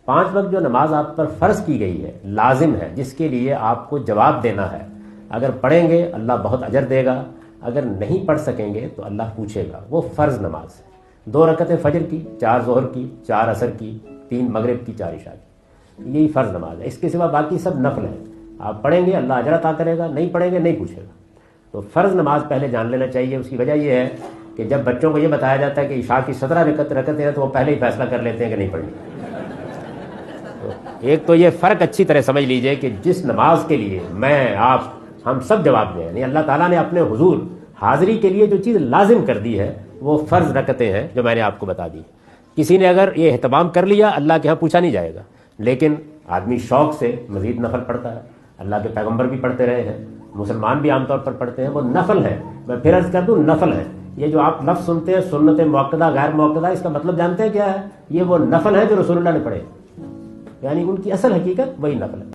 5 وقت جو نماز آپ پر فرض کی گئی ہے، لازم ہے، جس کے لیے آپ کو جواب دینا ہے، اگر پڑھیں گے اللہ بہت اجر دے گا، اگر نہیں پڑھ سکیں گے تو اللہ پوچھے گا، وہ فرض نماز ہے۔ 2 رکعتیں فجر کی، 4 ظہر کی، 4 عصر کی، 3 مغرب کی، 4 عشاء کی، یہی فرض نماز ہے۔ اس کے سوا باقی سب نفل ہیں، آپ پڑھیں گے اللہ اجر عطا کرے گا، نہیں پڑھیں گے نہیں پوچھے گا۔ تو فرض نماز پہلے جان لینا چاہیے۔ اس کی وجہ یہ ہے کہ جب بچوں کو یہ بتایا جاتا ہے کہ عشاء کی 17 رکعتیں ہیں تو وہ پہلے ہی فیصلہ کر لیتے ہیں کہ نہیں پڑھنی۔ تو ایک تو یہ فرق اچھی طرح سمجھ لیجئے کہ جس نماز کے لیے میں آپ ہم سب جواب دیں، یعنی اللہ تعالیٰ نے اپنے حضور حاضری کے لیے جو چیز لازم کر دی ہے وہ فرض رکعتیں ہیں جو میں نے آپ کو بتا دی۔ کسی نے اگر یہ اہتمام کر لیا اللہ کے ہاں پوچھا نہیں جائے گا، لیکن آدمی شوق سے مزید نفل پڑھتا ہے، اللہ کے پیغمبر بھی پڑھتے رہے ہیں، مسلمان بھی عام طور پر پڑھتے ہیں، وہ نفل ہے۔ میں پھر عرض کر دوں نفل ہے۔ یہ جو آپ لفظ سنتے ہیں سنت موقدہ غیر موقدہ، اس کا مطلب جانتے ہیں کیا ہے؟ یہ وہ نفل ہے جو رسول اللہ نے پڑھے، یعنی ان کی اصل حقیقت وہی نفل ہے۔